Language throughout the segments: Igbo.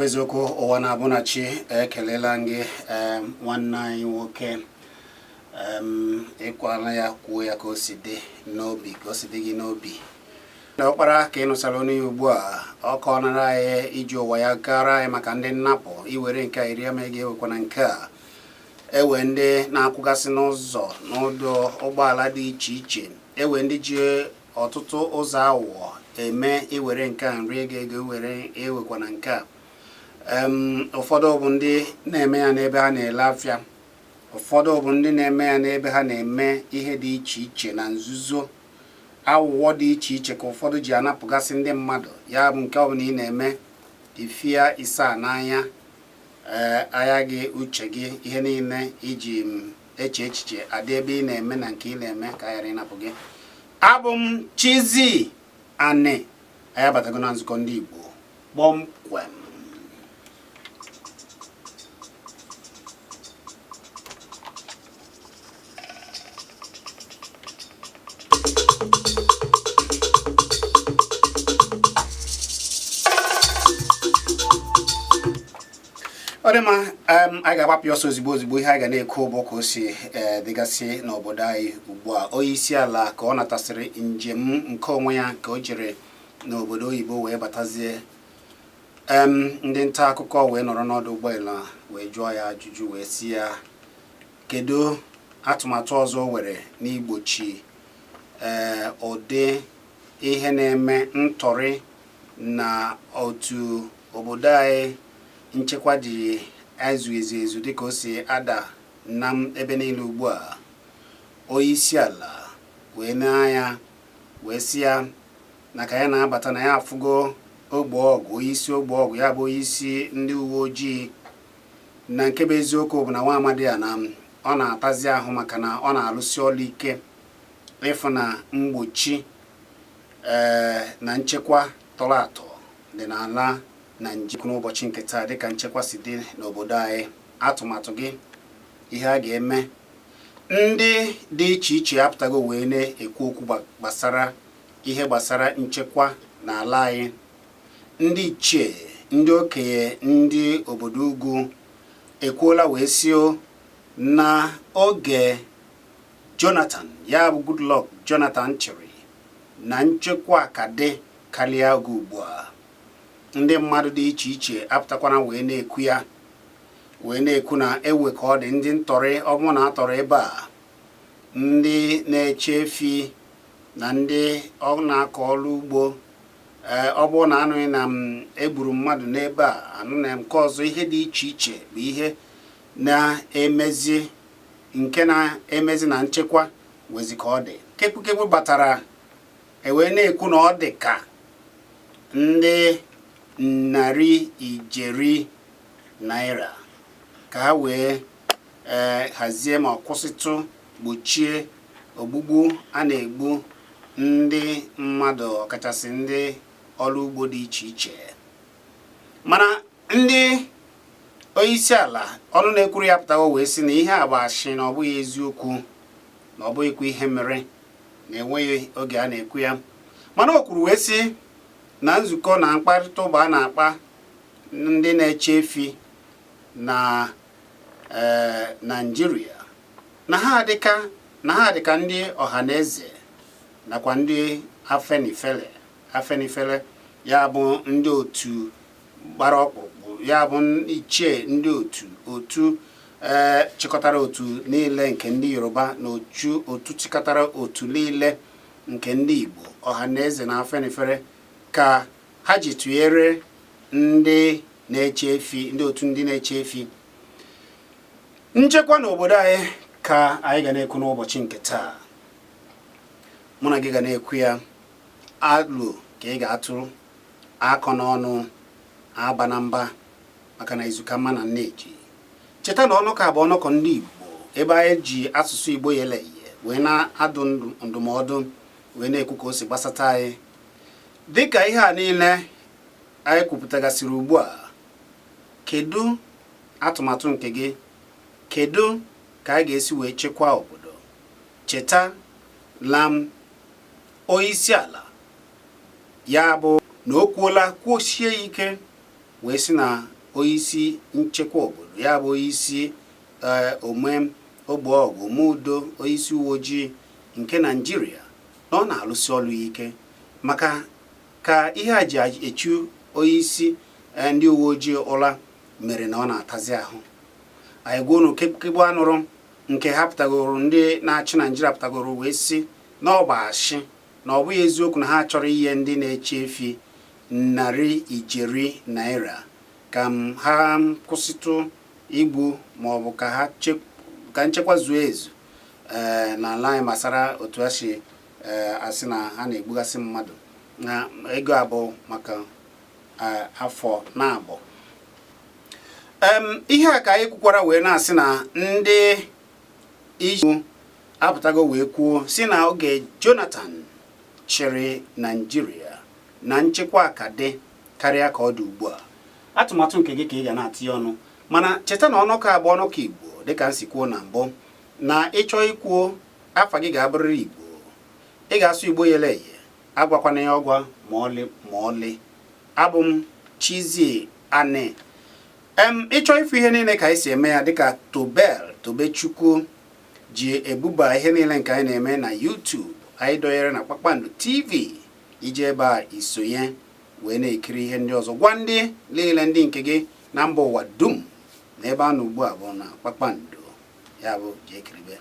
Eziokwu ụwa na-abụnachi ekelela gị nwanne anyị nwoke ịkwala ya kwuo ya ka o si dị n'obi ka o si dị gị n'obi na ọkpara ka ị nụsara onye ugbu a ọ kọnara anyị iji ụwa ya gara anyị maka ndị nnapụ iwere nke a iri ama ga-ewekwana nke a ewe ndị na-akwụgasị n'ụzọ n'ọdụ ụgbọala dị iche iche ewe ndị ji ọtụtụ ụzọ awụọ eme iwere nke a nri ego were ewekwana nke a ụfọdụ bụ ndị na-eme ya n'ebe ha na-ele afịa ụfọdụ bụ ndị na-eme ya n'ebe ha na-eme ihe dị iche iche na nzuzo awụwọ dị iche iche ka ụfọdụ ji anapụgasị ndị mmadụ ya bụ nke ọ bụla ị na-eme ifia isaa n'anya anya gị uche gị ihe niile iji eche echiche adị ebe ị na-eme na nke ị na-eme ka ghara ịnapụ gị. Abụ m Chizzy anyị abatago na nzukọ ndị Igbo kpọmkwem. Ọdịma anyị ga-agbapụ ọsọ ozigbo ihe anyị ga na-ekwu bụ ka o si dịgasị n'obodo anyị ugbu a. Onye isi ala ka ọ natasịrị njem nke onwe ya ka o jere n'obodo oyibo wee batazie ndị nta akụkọ wee nọrọ n'ọdụ ụgbọelu wee jụọ ya ajụjụ wee si ya kedu atụmatụ ọzọ were n'igbochi ụdị ihe na-eme ntọrị na otu obodo anyị nchekwa ji ezu ezu dịka o si ada na ebe niile ugbu a. Onye isi ala wee n'anya wee si ya na ka ya na-abata na ya afụgo ogbe ọgụ onye isi ogbe ọgụ ya bụ onye isi ndị uwe ojii na nke bụ eziokwu bụ na nwa amadi ya na ọ na-atazi ahụ maka na ọ na-alụsi ọlụ ike ịfụ na mgbochi na nchekwa tọrọ atọ dị n'ala Naịjirịa n'ụbọchị nke taa dịka nchekwa si dị n'obodo anyị. Atụmatụ gị ihe a ga-eme ndị dị iche iche apụtago wee na-ekwu okwu gbasara ihe gbasara nchekwa n'ala anyị. Ndị ichie ndị okenye ndị obodo ugwu ekwuola wee sio na oge Jonathan ya bụ Goodluck Jonathan chịrị na nchekwa ka dị karịa oge ugbu a. Ndị mmadụ dị iche iche apụtakwana wee na-ekwu ya wee na-ekwu na ewe ka ọ dị ndị ntọrị ọ bụrụ na atọrọ ebe a ndị na-eche efi na ndị ọ na-akọ ọrụ ugbo ọ bụrụ na anụghị na egburu mmadụ n'ebe a anụ na nke ọzọ ihe dị iche iche bụ ihe na-emezi nke na-emezi na nchekwa wezi ka ọ dị. Kekwu batara ewee na-ekwu na ọ dị ka ndị $100 naira ka ha wee hazie ma kwụsịtụ gbochie ogbugbu a na-egbu ndị mmadụ ọkachasị ndị ọrụ ugbo dị iche iche. Mana ndị onye isi ala ọnụ na-ekwuru ya pụtago wee sị na ihe a bụ ashị na ọ bụghị eziokwu na ọ bụghịkwa ihe mere na enweghị oge a na-ekwu ya. Mana o kwuru wee sị na nzukọ na mkparịta ụba a na-akpa ndị na-eche efi na Nigeria na ha dịka ndị ọhaneze nakwa ndị afenifele ya bụ ndị otu gbara ọkpụrụkpụ ya bụ ichie ndị otu chịkọtara otu niile nke ndị Yoruba na otu chịkọtara otu niile nke ndị Igbo ọhaneze na afenifere ka ha ji tụnyere ndị na-eche efi, ndị otu ndị na-eche efi. Nchekwa n'obodo anyị ka anyị ga na-ekwu n'ụbọchị nke taa. Mụ na gị ga na-ekwu ya, alụ ka ị ga-atụ akọ n'ọnụ aba na mba maka na izuka mma na nneji. Cheta na ọnụ ka bụ ọnụkọ ndị Igbo ebe anyị ji asụsụ Igbo yele ihe wee na-adụ ndụmọdụ wee na-ekwu ka o si gbasata anyị. Dịka ihe a niile anyị kwupụtagasịrị ugbu a, kedu atụmatụ nke gị? Kedu ka anyị ga-esi wee chekwaa obodo? Cheta lam onyeisi ala ya bụ na o kwuola kwuosie ike wee sị na onyeisi nchekwa obodo ya bụ onyeisi ome ogbeọgụ udo onyeisi uwe ojii nke Nigeria na ọ na-alụsi ọlụ ike maka ka ihe a ji echu onyeisi ndị uwe ojii ụla mere na ọ na-atazi ahụ. Anyị gwa unu kekegbu anụrụ nke ha pụtagoro ndị na-achị Nigeria pụtagoro wee sị na ọ bụ ashị na ọ bụghị eziokwu na ha chọrọ ihe ndị na-eche efi $100 ka ha kwụsịtụ igbu maọbụ ka nchekwa zuo ezu n'ala anyị gbasara otu ha si asị na ha na-egbugasị mmadụ na ego abụọ maka afọ na-abụ. Ihe a ka anyị kwukwara wee na-asị na ndị Igbo apụtago wee kwuo si na oge Jonathan chịrị Nigeria na nchekwa ka dị karịa ka ọ dị ugbu a. Atụmatụ nke gị ka ị ga na-atị ọnụ, mana cheta na ọnụka abụ ọnụka Igbo dịka m si kwuo na mbụ, na ịchọ ikwuo afa gị ga-abụrịrị Igbo. Ị ga-asụ Igbo yele eye, agwakwana ya ọgwa ma ọlị. Abụ m Chizzy Ani. Ịchọ ifu ihe niile ka anyị si eme ya dịka Tobechukwu ji ebuba ihe niile nke anyị na-eme na YouTube. Anyị dọnyere na Kpakpando TV ije ebe a isonye wee na-ekiri ihe ndị ọzọ. Gwa ndị niile ndị nke gị na mba ụwa dum na ebe a nọ ugbu a bụ na Kpakpando, ya bụ jee kiribe.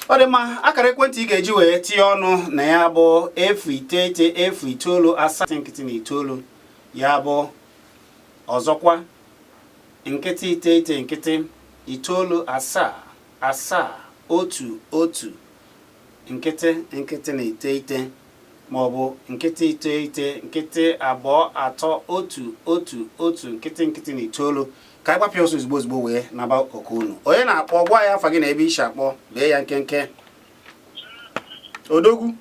Ọ dị mma, akara ekwentị ị ga-eji wee tinye ọnụ na ya bụ 09907 ya bụ ọzọkwa nkịtị 99 7 7 1 nkịtị na 9 maọbụ nkịtị 9 nkịtị 2 3 1 1 nkịtị na 9 ka anyị gbapịa ọsọ ozugbo wee naba oku unu. Onye na-akpọ gwa ya afa gị na ebe isi akpọ bee ya nkenke. Odogwu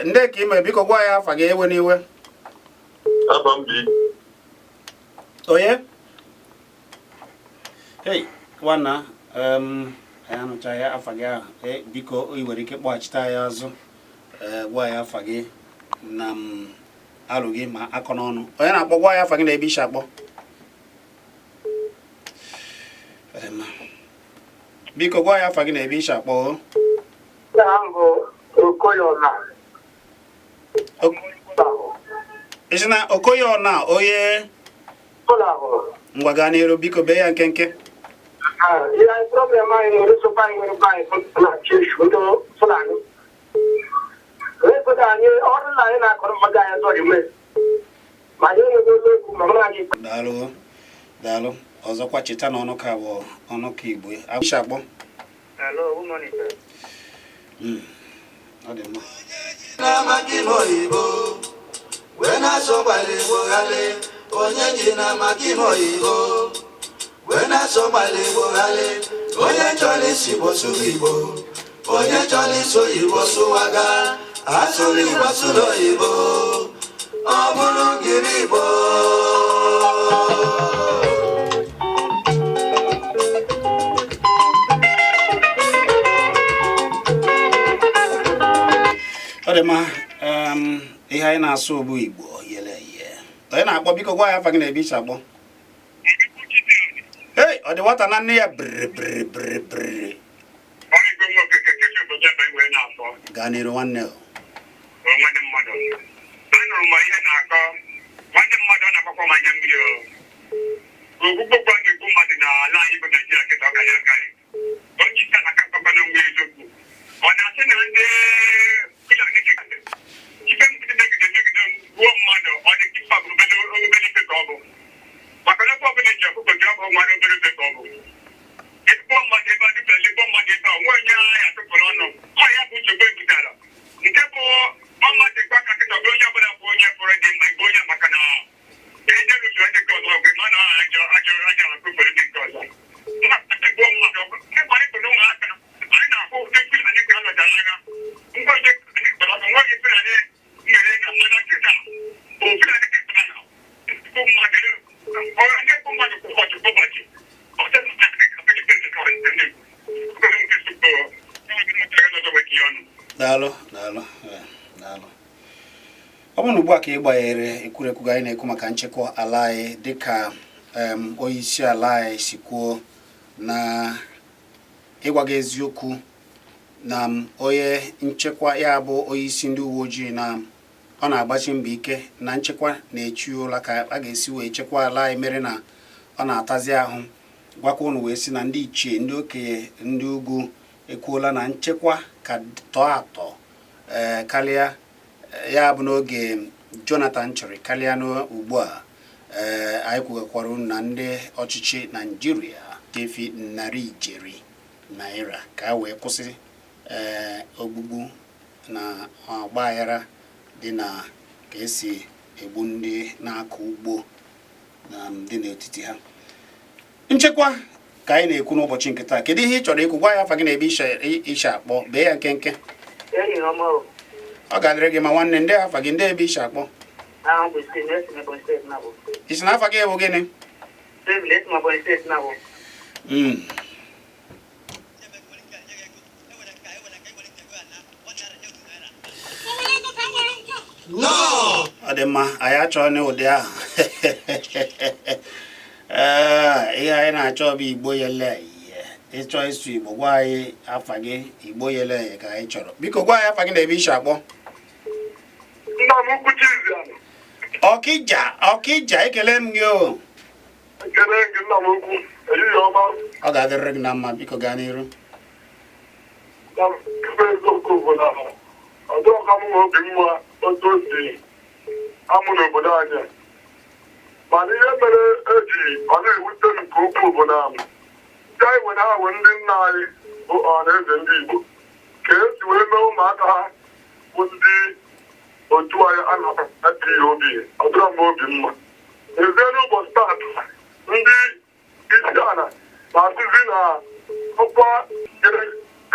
ndị ka ime biko gwa ya afa gị ewe n'iwe. Onye? Hey, nwanna anyị anụcha ya afa gị ahụ. Biko ị nwere ike kpọghachite ya azụ gwa ya afa gị na alụ gị ma akọ n'ọnụ. Onye na-akpọ gwa ya afa gị na ebe isi akpọ. Biko gwa ya afa gị na ebe isi akpọ. Isi na Okoyona onye ngwa gaa n'iru biko bee ya nkenke. Daalụ. Ọzọkwa cheta na ọnụ ka bụ ọnụ ka Igbo. Isi akpọ. Hello, good morning, sir. Ọ dị mma. Wena somebody wogale, onye jina makimo Igbo. Wena somebody wogale, onye choli sibo sulibo, onye choli so Igbo suwaga, asuli Igbo sulo Igbo, obulu giribo. Odema ihe anyị na-asụ bụ Igbo yele ihe. Onye na-akpọ biko gwa ya afa gị na ebe isi akpọ. Hey, ọ dị nwata na nne ya brr. gaa n'iru nwanne o. Nwanne mmadụ anụrụ m ihe na-akọ nwanne mmadụ ọ na-agbakwa m anya mmiri ogbugbo kwa na-egbu mmadụ n'ala anyị bụ Naijiria kịta ọ gaghị agaghị onye isi ala Kpakpando nwe eziokwu ọ na-asị na ndị Fulani ife mgbidi megide gbuo mmadụ ọ dị kipa bụ obere ife ka ọ bụ maka na ebe ọbụla ji ọkụkọ ji ọbụ nwere obere ife ka ọ bụ ezigbo mmadụ ebe a dịbịa ezigbo mmadụ ebe a nwe onye agha ya tụpụrụ ọnụ ọ ya bụ nsogbu ebutara nke bụ ọmmadụ gwa ka kịta bụ onye ọbụla bụ onye pụrụ dị mma igbe onye maka na ejerusu ndị nke ọzọ ọgụ mana ajọ akụkpere ndị nke ọzọ gbuo mmadụ ịkparịpụrụ ụmụaka anyị na-ahụ ndị Fulani ka alọtara agha ngwa onye nweghị Fulani mere na mana kịta bụ Fulani kịta na bụ mmadụ onye bụ mmadụ kwa ụbọchị kwa ụbọchị daalụ ọ bụrụ na ugbu a ka ị gbanyere ekwurekwu anyị na-ekwu maka nchekwa ala anyị dịka onye isi ala anyị si kwuo na ịgwa gị eziokwu na onye nchekwa ya bụ onye isi ndị uwe ojii na ọ na-agbachi mbọ ike na nchekwa na-echi ụla ka a ga-esi wee chekwa ala anyị mere na ọ na-atazi ahụ gwakwa unu wee sị na ndị ichie ndị okenye ndị ugwu ekwuola na nchekwa ka tọọ atọ karịa ya bụ n'oge Jonathan chọrọ karịa n'ugbu a anyị kwugakwara na ndị ọchịchị Naijiria tefi $100 ka wee kwụsị ogbugbu na ọgbaghara dị na ka esi egbu ndị na-akọ ugbo na ndị n'etiti ha. Nchekwa ka anyị na-ekwu n'ụbọchị nke taa. Kedu ihe ị chọrọ ikwu? Gwa ya afa gị na ebe isha akpọ bee ya nkenke. Ọ ga-adịrị gị ma nwanne ndị afa gị ndị ebe isha akpọ. Isi na afa gị bụ gịnị? Ọ dị mma, anyị achọghị n'ụdị ahụ. Ihe anyị na-achọ bụ Igbo yele ịchọ ịsụ Igbo, gwa anyị afa gị Igbo yele ka anyị chọrọ. Biko gwa anyị afa gị na ebe ishi akpọ. Ọkịja ekele m gị o. Ọ ga-adịrịrị gị na mma, biko gaa n'iru. Ọ dịghị ka m nwe obi mma otu o si amụ n'obodo anyị, mana ihe mere eji ọ na-ewute m nke ukwuu bụ na ndị anyị nwere ha bụ ndị nna anyị bụ ọhaneze ndị Igbo ka esi wee mee ụmụaka ha bụ ndị otu anyị a na-ata ihe obi. Ọ dịrọ m obi mma ezie n'ụbọchị taata ndị isi ala na-asịzi na ọkwa nyere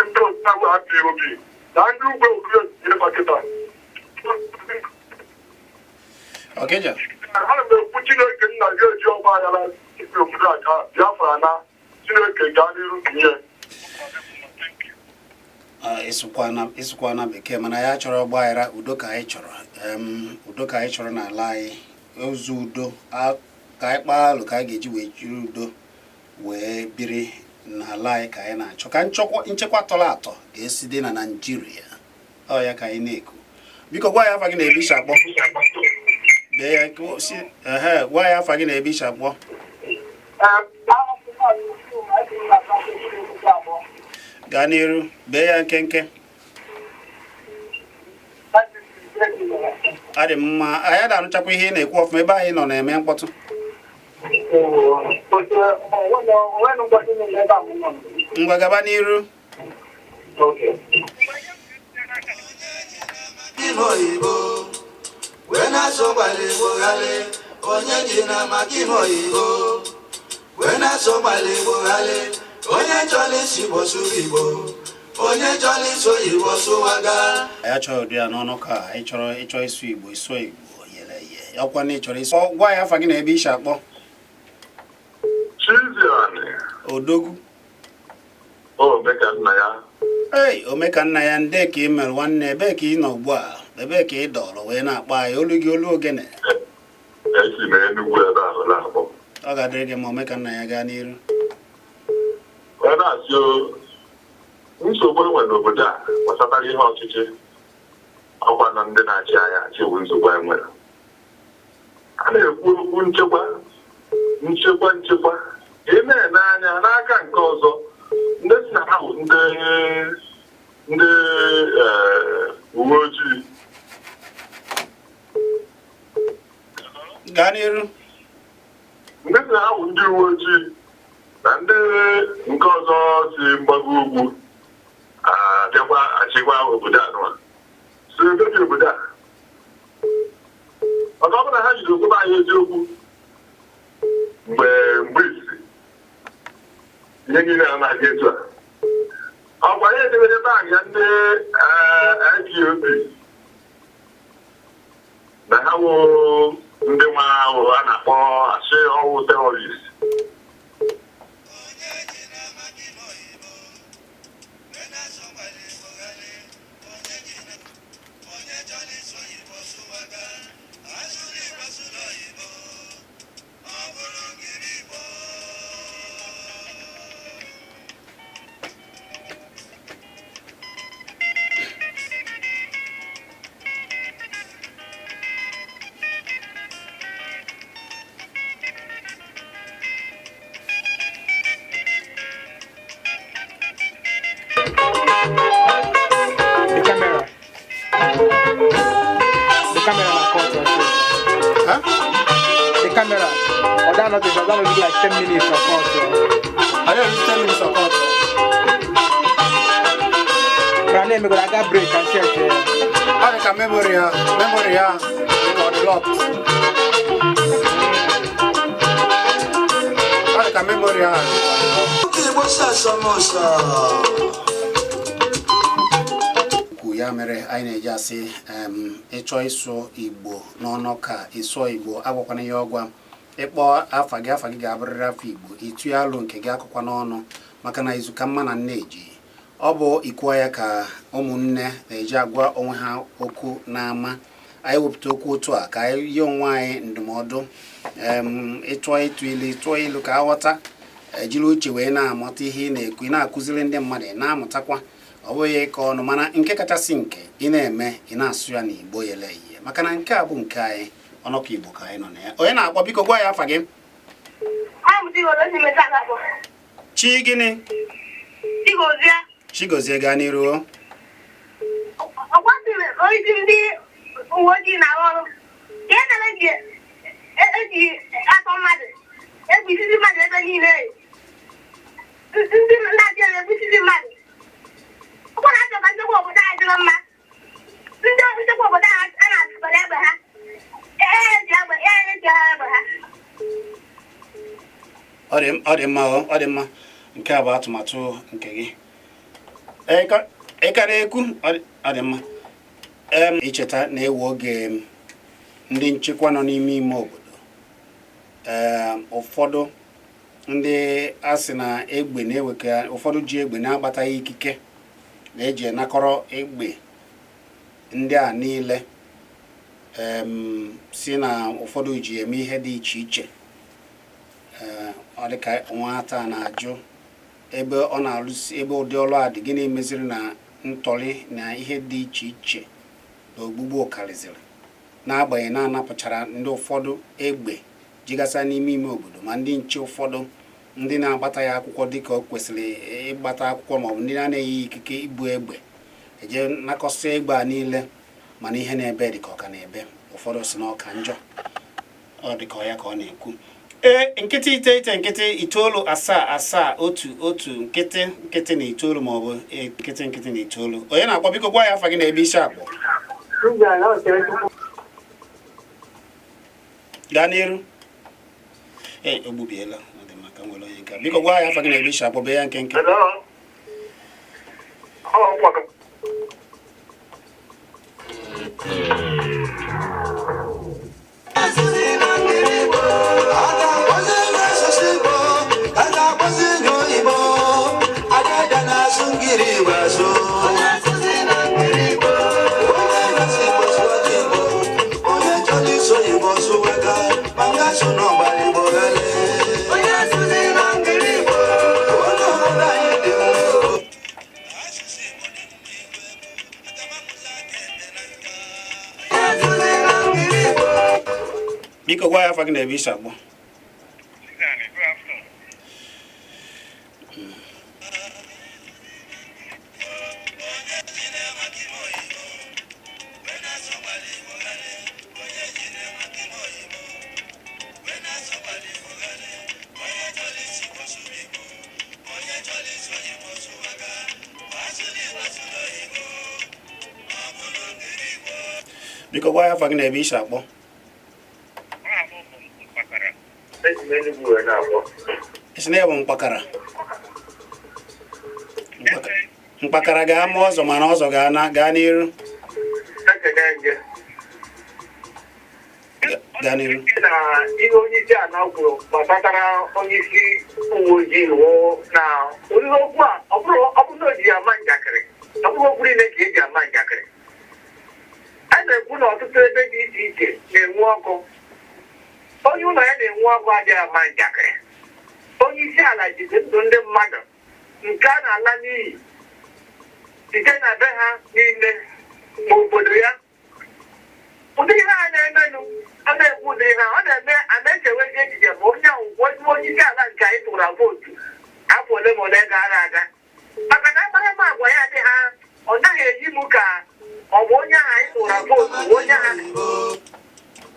ndị otu ahụ ata ihe obi na ndị ugbo okiri nyefakịta. Ọkịja, ana m ekwu Chineke nna ga-eji ọgba aghara ife obodo a ka Biafra na Chineke gaa n'iru tinye. ịsụkwa na bekee mana ya chọrọ ọgba aghara. Udo ka anyị chọrọ, udo ka anyị chọrọ n'ala anyị. Ozu udo ka anyị kpaa alụ ka anyị ga-eji wee jiri udo wee biri n'ala anyị ka anyị na-achọ ka nchekwa tọrọ atọ ga-esi dị na Naijiria. Ọ ya ka anyị na-ekwu. Biko gwa ya afa gị na ebe ishi akpọ. Bee ya si gwa ya afa gị na ebe ishi akpọ. Gaa n'iru, bee ya nkenke. Adị mma, anyị da-anụchakwa ihe ị na-ekwu ọfụma ebe anyị nọ na-eme mkpọtụ. Ngwa gaba n'iru. Igbo wee na-asọgbali Igbo ghale onye ji na maka Igbo wee na-asọgbali Igbo ghale onye chọrọ isi Igbo sụrụ Igbo onye chọrọ iso Igbo sụwaga. Anyị achọghị ụdị ya n'ọnụ ka anyị chọrọ ịchọ isu Igbo iso Igbo yele ihe ọkwa na ịchọrọ iso. Gwa ya afa gị na ebe ishi akpọ. Chizzy Odogwu. Omeka nna ya. Omeka nna ya, ndị ka ị mere nwanne, ebe ka ị nọ ugbu a, ebe ka ị dọrọ wee na-akpọ anyị olu gị olu ogene. Esi m Enugu ebe ahụ na-akpọ. Ọ ga-adịrị gị ma Omeka nna ya gaa n'iru. Wee na-asị nsogbu enwe n'obodo a gbasatara ihe ọchịchị ọkwa na ndị na-achị anya achịwu nsogbu anyị nwere. A na-ekwu okwu nchekwa ị na-ene anya n'aka nke ọzọ ndị si na ha bụ ndị uwe ojii gaa n'iru. ndị si na ha bụ ndị uwe ojii na ndị nke ọzọ si mgbago ugwu abịakwa achịkwa obodo anụwa si ebebi obodo a ọzọ ọ bụ na ha jiri okwuba anyị eziokwu mgbe isi ihe niile anaghị etu a ọgwa ya edebere bag ya ndị IPOB na ha wụ ndị nwa ahụ a na-akpọ asị ọwụ terọrist. That will be like 10 minutes of course. I don't use 10 minutes of course. But I got break and check. I can memory, because the lot. I can memory. Ya mere anyị na-eji asị ịchọ ịsụ Igbo n'ọnụ ka ịsụ Igbo agwakwana ya ọgwa ịkpọ afa gị ga-abụrịrị afọ Igbo itu ya alụ nke gị akụkwa n'ọnụ maka na izu ka mma na nne eji ọ bụ ikuwa ya ka ụmụnne na-eji agwa onwe ha okwu n'ama anyị wepụta okwu otu a ka anyị yi onwe anyị ndụmọdụ ịtụọ ilu ka aghọta ejiri uche wee na-amata ihe ị na-ekwu ị na-akụziri ndị mmadụ na-amụtakwa ọ bụghị ka ọnụ mana nke kachasị nke ị na-eme ị na-asụ ya n'Igbo yele ihe maka na nke a bụ nke anyị ọnọkọ Igbo ka anyị nọ na ya. Onye na-akpọ biko gwa ya afa gị. Chi gịnị? Chigozie gaa n'iru. Ọ dị mma nke a bụ atụmatụ nke gị ịkara ekwu ọ dị mma icheta na-ewe oge ndị nchekwa nọ n'ime ime obodo ụfọdụ ndị a sị na egbe na-eweka ụfọdụ ji egbe na-agbataghị ikike na-eji enakọrọ egbe ndị a niile si na ụfọdụ ji eme ihe dị iche iche ọ dị ka nwata na-ajụ ebe ọ na-alụsi ebe ụdị ọrụ a dị gịnị meziri na ntọrị na ihe dị iche iche na ogbugbu karịzịrị n'agbanyeghị na-anapụchara ndị ụfọdụ egbe jigasa n'ime ime obodo ma ndị nche ụfọdụ ndị na-agbata ya akwụkwọ dịka o kwesịrị ịgbata akwụkwọ maọbụ ndị na-enyeghị ikike ibu egbe eje nakọsị egbe a niile mana ihe na-ebe dị ka ọ ka na-ebe ụfọdụ si na ọka njọ ọ dị ka ya ka ọ na-ekwu nkịtị iteghete nkịtị itoolu asaa otu nkịtị na itoolu maọbụ nkịtị na itoolu. Onye na-akpọ biko gwa ya afa gị na ebe isi akpọ. Gaa n'iru. Ogbubiela ọ dị maka nwere onye nke biko gwa ya afa gị na ebe isi akpọ be ya nke Biko gwa ya fagin ebe isa gbo. Biko gwa ya fagin ebe isa gbo. Isine ya Mkpakara. Mkpakara ga-ama ọzọ mana ọzọ gaa n'iru. Gaa n'iru. Ihe onye isi ala kwuru gbasatara onye isi uwe ojii na oriri okwu a ọ bụrụ na o ji ama njakịrị ọ bụrụ okwu niile ka eji ama njakịrị. A na-ekwu na ọtụtụ ebe dị iche iche na-enwe ọkụ. Onye ụlọ ya na-enwe ọkụ adịghị ama njakịrị. Onye isi ala jide ndụ ndị mmadụ nke a na-ala n'iyi site na be ha niile ma obodo ya. Ụdị ihe a na-emenụ a na-ekwu ụdị ihe ọ na-eme a na-echewe echiche ma onye ahụ onye isi ala nke anyị tụrụ vootu afọ ole ma ole gara aga maka na akparamagwa agwa ya dị ha ọ naghị eji m ka ọ bụ onye ahụ anyị tụrụ vootu onye ha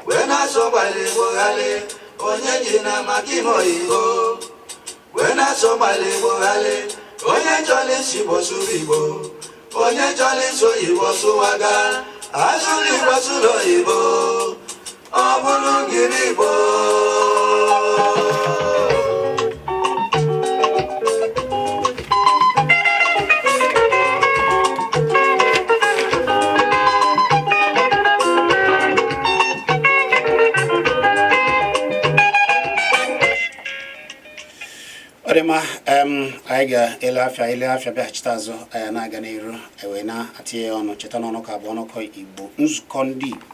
wee na-asọ gbalị Igbo ghali onye ji na maka ime oyibo wee na-asọ gbalị Igbo ghali onye chọrọ isi Igbo sụrụ Igbo onye chọrọ isi oyibo sụwaga asụrụ Igbo sụrụ oyibo ọ bụrụ ngiri Igbo. Ọdịma anyị ga-ele afịa bịachite azụ anyị na-aga n'iru wee na-atinye ọnụ cheta n'ọnụ ka bụ ọnụkọ Igbo nzukọ ndị Igbo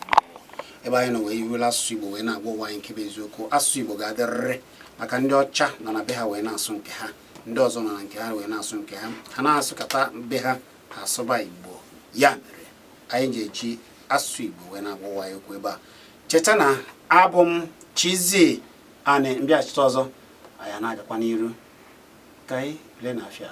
ebe anyị nọ wee iwela asụsụ Igbo wee na-agwa ụwa anyị nke bụ eziokwu. Asụsụ Igbo ga-adịrịrị maka ndị ọcha nọ na be ha wee na-asụ nke ha, ndị ọzọ nọ na nke ha wee na-asụ nke ha, ha na-asụkata be ha asụba Igbo. Ya mere anyị ga-eji asụsụ Igbo wee na-agwa ụwa anyị okwu ebe a. Cheta na abụ m Chizzy anyị mbịachite ọzọ anyị na-agakwa n'iru ka anyị lee na afịa.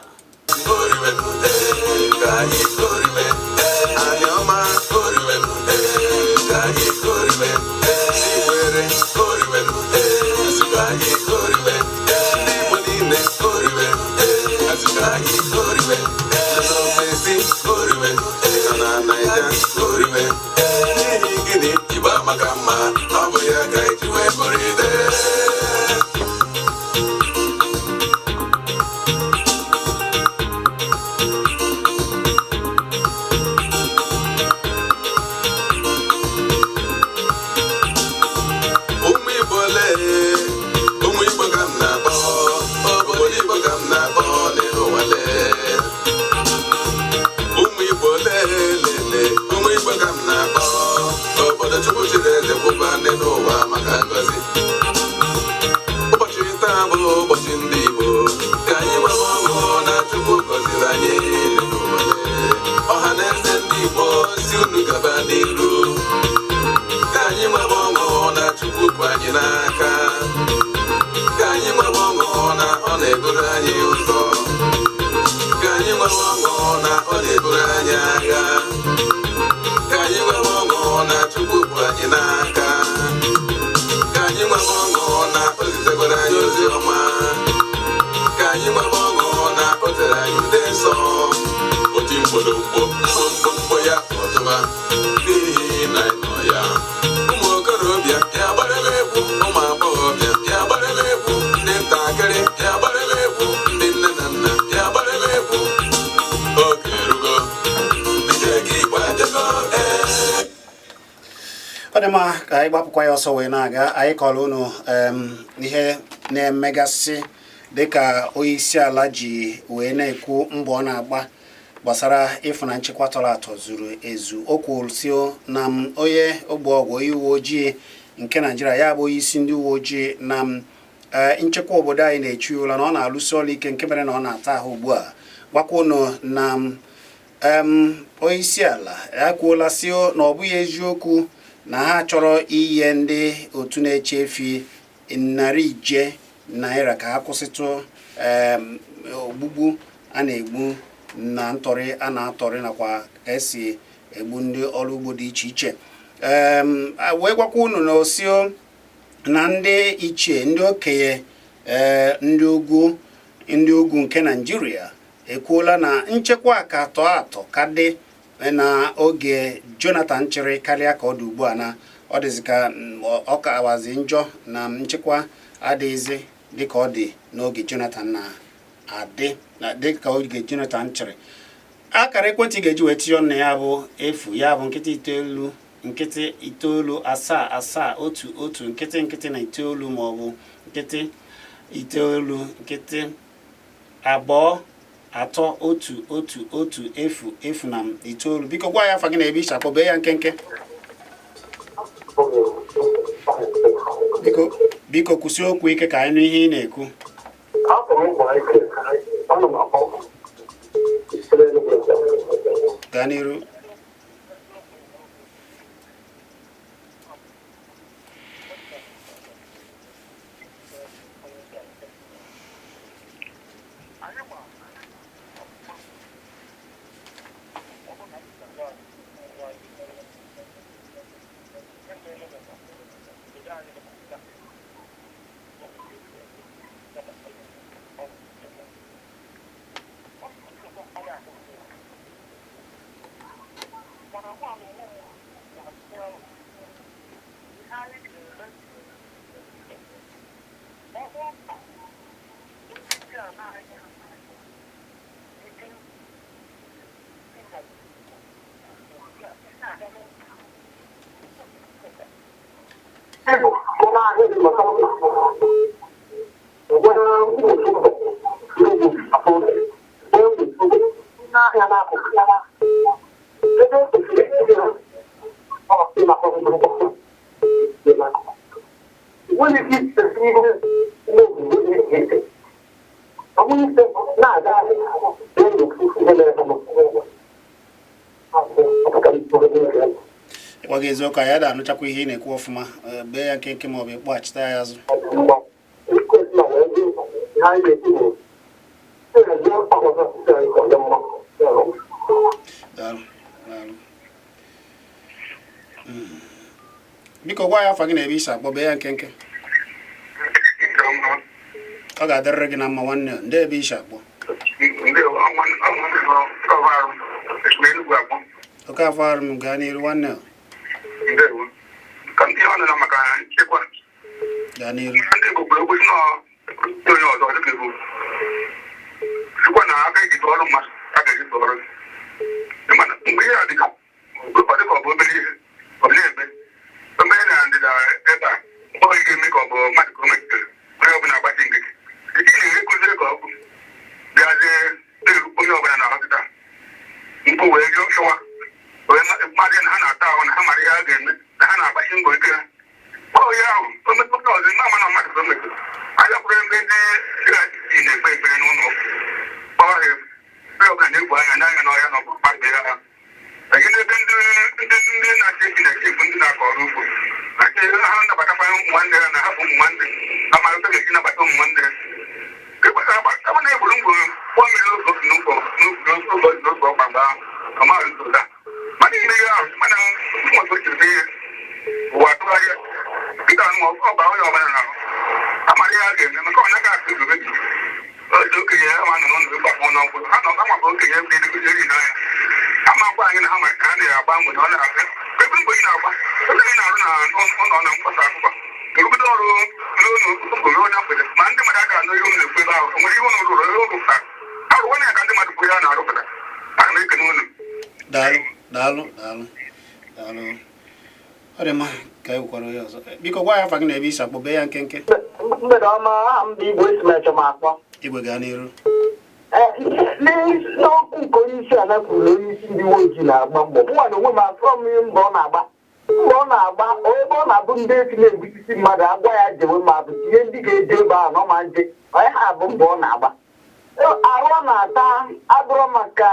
Ọdịma ka anyị gbapụkwa ya ọsọ wee na-aga. Anyị kọrọ unu ihe na-emegasị dịka onye isi ala ji wee na-ekwu mbọ ọ na-agba gbasara ịfụ na nchekwa tọrọ atọ zuru ezu. O kwuru na onye ogbuọgwụ onye uwe ojii nke Naịjirịa ya bụ onye isi ndị uwe ojii na nchekwa obodo anyị na-echu ụla na ọ na-alụsi ọrụ ike nke mere na ọ na-ata ahụ ugbu a. Gwakwa unu na onye isi ala ya kwuola na ọ bụghị eziokwu na ha chọrọ iye ndị otu na-eche efi $100 ka ha kwụsịtụ ogbugbu a na-egbu na ntọrị a na-atọrị nakwa ka esi egbu ndị ọrụ ugbo dị iche iche. Wee gwakwa unu na osio na ndị ichie ndị okenye ndị ugwu nke Nigeria ekwuola na nchekwa ka atọ ka dị na oge Jonathan chịrị karịa ka ọ dị ugbu a, na ọ dịzị ka ọ ka awazi njọ na nchekwa adịghịzị dịka ọ dị n'oge Jonathan na-adị na dịka oge Jonathan chịrị. Akara ekwentị ga-eji wee tinye ọnụ ya bụ efu, ya bụ nkịtị itoolu asaa asaa otu otu nkịtị na itoolu maọbụ nkịtị itoolu nkịtị abụọ atọ otu otu otu efu efu na itoolu. Biko gwa ya afa gị na ebe ịcha kpọbee ya nkenke. Biko kwụsị okwu ike ka anyị nụ ihe ị na-ekwu. Gaa n'iru. Gwa gị eziokwu, ya da anụchakwa ihe ị na-ekwu ọfụma, bee ya nkenke maọbụ ịkpọghachita ya azụ. Biko gwa ya afa gị na ebe isi akpọ, bee ya nkenke. Ọ ga-adịrịrị gị na mma nwanne. Ndị ebe isi akpọ. Oke afọ arụ m, gaa n'iru nwanne. Gaa n'iru. Biko gwa ya afa gị na ebe isi akpọ, bee ya nkenke. Mgbede ọma, aha m bụ Igbo esi mecha m akpọ. Igwe gaa n'iru. N'okwu nke onye isi ala kwuru na onye isi ndị uwe ojii na-agba mbọ, mụnwa na onwe m afọ m mbọ ọ na-agba ebe ọ na-abụ ndị esi na-egbusisi mmadụ agwa ya jewe ma bụ tinye ndị ga-eje ebe ahụ na ọma nje, onye ha bụ mbọ ọ na-agba. Arụ ọ na-ata abụrụ maka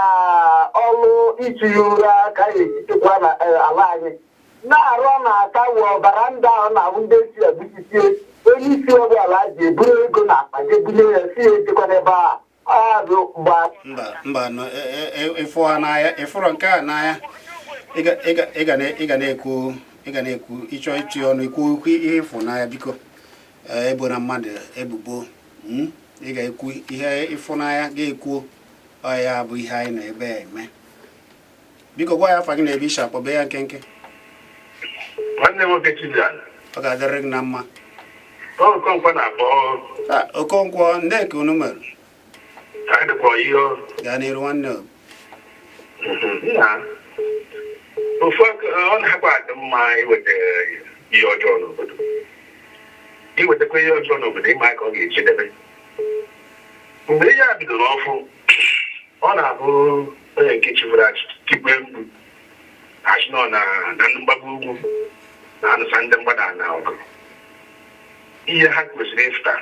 ọrụ itinye ụra ka a ga-esitekwa n'ala anyị. na-arụ na-ata wụ ọbara ndị ahụ na-awụ ndị esi egbuchisie onye isi ọbụla ji eburu ego na akpa je bunye ya si ya ejekwa n'ebe a azụ mba no ịfụ ha n'anya ịfụrụ nke a n'anya ị ga na-ekwu ịchọ ịtụ ọnụ ikwu okwu ihe ịfụ n'anya biko ebo na mmadụ ebubo ị ga-ekwu ihe ịfụnanya ga-ekwu ọya bụ ihe anyị na-ebe eme biko gwa ya afa gị na-ebe ishi akpọbe ya nkenke nwanne nwoke Chizzy ọ ga-adịrị gị na mma Okonkwo na-akpọ Okonkwo ndị ka unu mere gaa n'iru nwanne ofu ọ na-akpa adị mma iweta ihe ọjọọ n'obodo iwetakwa ihe ọjọọ n'obodo ịma ka ọ ga-echedebe mgbe ihe a bidoro ọfụ ọ na-abụ onye nke chịbụrụ tikpe mkpu achịnọ na mgbago ugwu na-anụsa ndị mgbada na ọgụ ihe ha kwesịrị ịfụta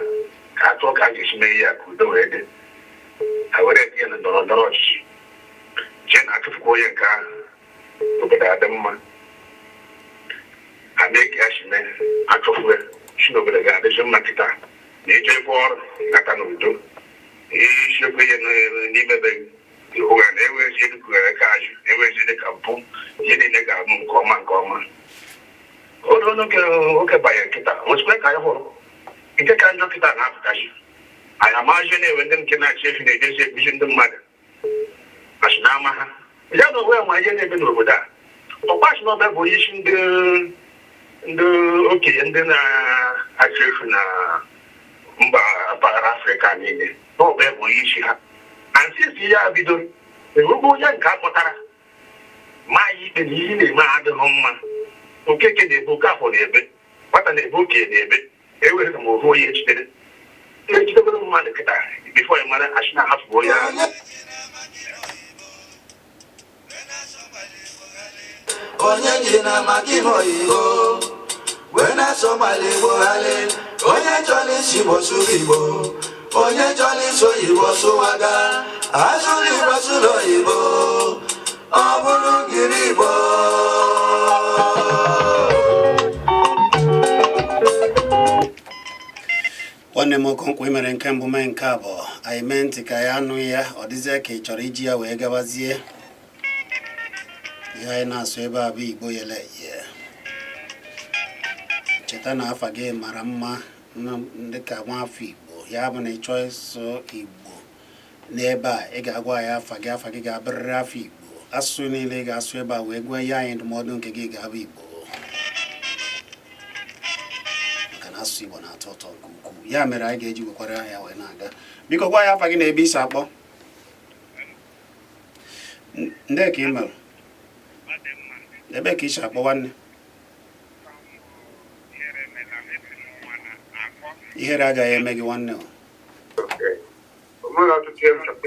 ka atụọ ka a ga-esi mee ihe a ka udo wee dị ha were ya na ndọrọ ndọrọ ọchịchị chee na atụfukwa onye nke ahụ obodo adị mma ha mee ka ya si mee achọfue si n'obodo ga-adịzi mma kịta na ịchọ ịkwụ ọrụ nata n'udo isiokwu ihe n'imebe ihu ha na-enwezi dịkughere ka azụ enwezi dịka mpụ ihe niile ga-abụ nke ọma nke ọma oge oke banyere nkịta osikwe ka anyị hụrụ nke ka njọ kịta na-apụtazi anyị amaghịzi na-enwe ndị nke na-achị efi na-ejezi ekpuchi ndị mmadụ achị na-ama ha ya na onwe ma ihe na-eme n'obodo a ọkpachi n'ọbịa bụ onye isi ndị okenye ndị na-achị efu na mba mpaghara Afrịka niile n'ọbịa bụ onye isi ha na nsisi ya bidoro enwegbu onye nke a kpọtara ma anyị ikpe na ihe na-eme adịghị mma okeke na-ebe oke afọ na-ebe nwata na-ebe okenye na-ebe enweghị ka ma ohu onye ejidere ejidebere mmadụ kịta bifo ya mara achị na-ahafụ onye ahụ onye ji na maka ime oyibo wee na-asọ gbala igbo ghali onye chọrọ isi Igbo sụrụ Igbo onye chọrọ isi oyibo sụwaga asụrụ Igbo sụrụ oyibo ọ bụrụ gịrị Igbo nwanne m Okonkwo mere nke mbụ mee nke abụọ anyị mee ntị ka ya anụ ya ọ dịzie ka ị chọrọ iji ya wee gabazie ihe anyị na-asụ ebe a bụ Igbo yele cheta na afa gị mara mma dịka nwafọ Igbo ya bụ na ị chọọ ịsụ Igbo n'ebe a ị ga-agwa ya afa gị ga-abụrịrị afọ Igbo asụsụ niile ị ga-asụ ebe a wee gwa ya anyị ndụmọdụ nke gị ga-abụ Igbo maka na asụsụ Igbo na-atọ ụtọ nke ukwuu ya mere anyị ga-eji wekwara ya wee na-aga biko gwa ya afa gị na ebe isi akpọ ndị ka ị mere ebe ka isi akpọ nwanne ihere agaghị eme gị nwanne onwere ọtụtụ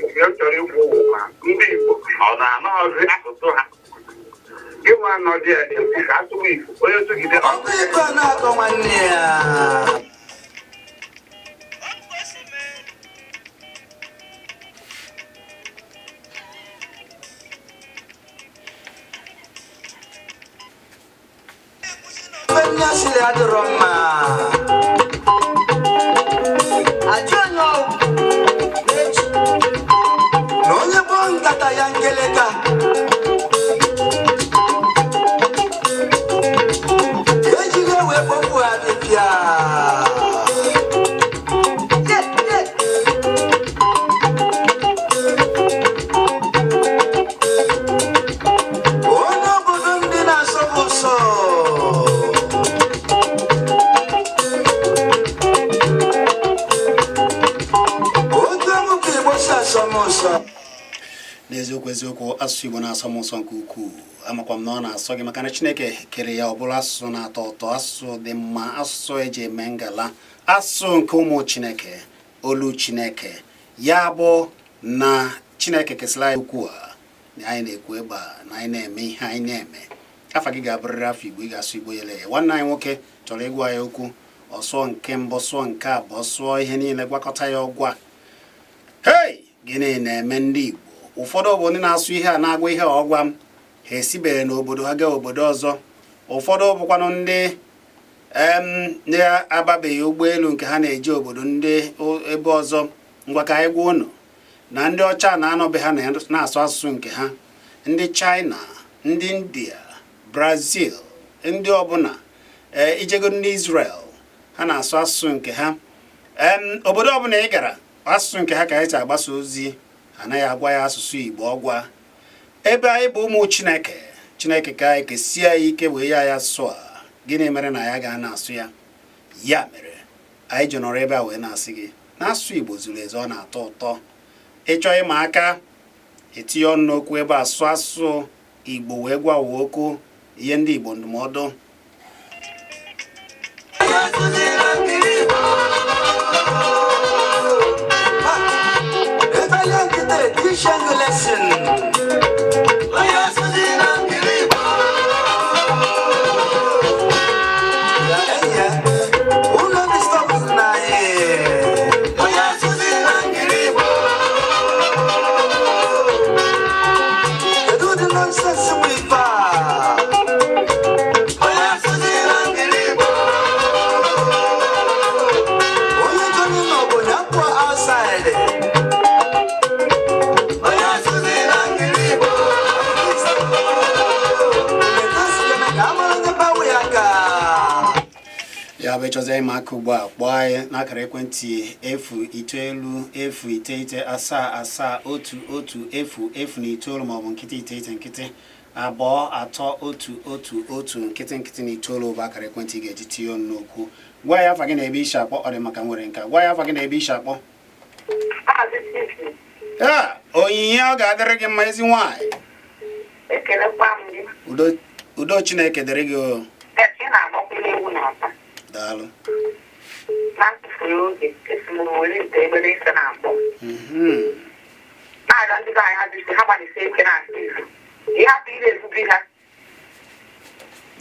ihe chọrọ ikwu ụwụ ma ndị Igbo ọ na-anọzi asụsụ ha ịma nọdị ya ekwu ka asụsụ Igbo onye tụgide ọkụ ikpe na-akọ nwanne ya onye asịrị adịrọ mma ajụ onye na onye gbọọ nkata ya ngeleka ejiri wee kpọpụ ha dịbịa onye obodo ndị na-asọbụ ụsọ n'eziokwu asụsụ Igbo na-asọ m ụsọ nke ukwuu amakwa m na ọ na-asọ gị maka na Chineke kere ya ọ bụrụ asụsụ na-atọ ụtọ asụsụ dị mma asụsụ eji eme ngala asụsụ nke ụmụ Chineke olu Chineke ya bụ na Chineke kesịla ya ukwu a na anyị na-ekwu ebe a na anyị na-eme ihe anyị na-eme afa gị ga-abụrịrị afọ Igbo ị ga-asụ Igbo yele ya nwanne anyị nwoke chọrọ ịgwa ya okwu ọsụọ nke mbụ sụọ nke abụọ sụọ ihe niile gwakọta ya ọgwa hei gịnị na-eme ndị Igbo ụfọdụ bụ ndị na-asụ ihe a na-agwa ihe ọgwa m ha esibeghị n'obodo ha gaa obodo ọzọ ụfọdụ bụkwanụ ndị na-ababeghị ụgbọelu nke ha na-eji obodo ndị ebe ọzọ. Ngwa ka anyị gwa unu na ndị ọcha na-anọbe ha na-asụ asụsụ nke ha, ndị China, ndị India, Brazil, ndị ọbụla ijego ndị Israel, ha na-asụ asụsụ nke ha. Obodo ọbụla ị gara, asụsụ nke ha ka anyị agbasa ozi, anaghị agwa ya asụsụ Igbo ọgwa. Ebe anyị bụ ụmụ Chineke ka anyị kesie anyị ike wee ya asụsụ a, gịnị mere na ya ga na-asụ ya? Ya mere anyị ji nọrọ ebe a wee na-asị gị na asụsụ Igbo zuru ezu, ọ na-atọ ụtọ. Ịchọ ịma aka, etinye ọnụ n'okwu ebe asụ asụsụ Igbo wee gwa uwe okwu ihe ndị Igbo ndụmọdụ. Ya bụ ịchọzi ịma aka ugbu a, kpọọ anyị n'akara ekwentị 09077771009 maọbụ nkịtị 99 bụ akara ekwentị ga-eji tinye ọnụ n'okwu. Gwa ya afa gị na ebe isi akpọ, ọ dị maka nwere nka. Gwa ya afa gị na ebe isi akpọ. Onyinye ọ ga-adịrị gị mma, ezi nwaanyị. Udo Chineke dịrị gị o.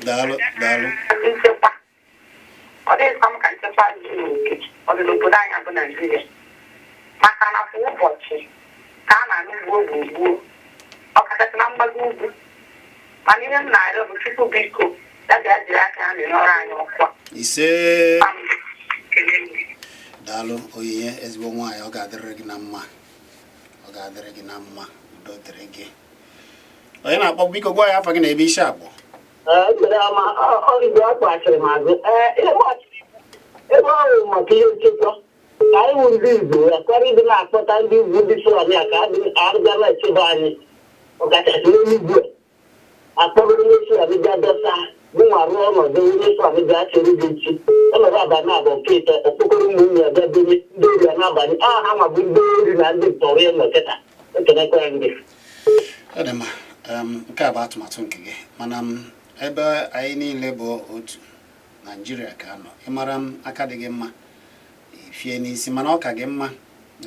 Daalụ. Daalụ. Ọ dịghịkwa m ka nchekwa zuru oke ọ dị n'obodo anyị bụ Naijiria, maka na kwa ụbọchị ka a na-anụ gbuo ọkachasị na mgbago ugwu. Mana ihe m na-arịọ bụ Chukwu biko ya ga-ejiri aka ya n'ọrụ anyị ọkwa. Ise. Daalụ Onyinye, ezigbo nwaanyị, ọ ga-adịrị gị na mma. Udo dịrị gị. Onye na-akpọ biko gwa ya afa gị na ebe isi akpọ. Ebe ọrụ maka ihe nchekwa ka anyị wụ ndị Igbo ya karịa ịdị na-akpọta ndị Igbo ndị Fulani a ka arụbịa na-echebe anyị, ọkachasị onye Igbo akpọrọ onye Fulani bịa dọsa gụnwa rụọ ọnọdụ onye Fulani bịa chere gị echi ọnọdụ abalị abụọ nke ịtọ okpokoro ụmụnne ya bịa benye ndị ori n'abalị ha nwa bụ ndị ori na ndị ntọrọ ya nọkịta. Ekenekwa ya ndị Ọ dị mma. Nke a bụ atụmatụ nke gị, mana ebe anyị niile bụ otu Naijiria ka nọ. Ịmara m aka dị gị mma ifie n'isi, mana ọ ka gị mma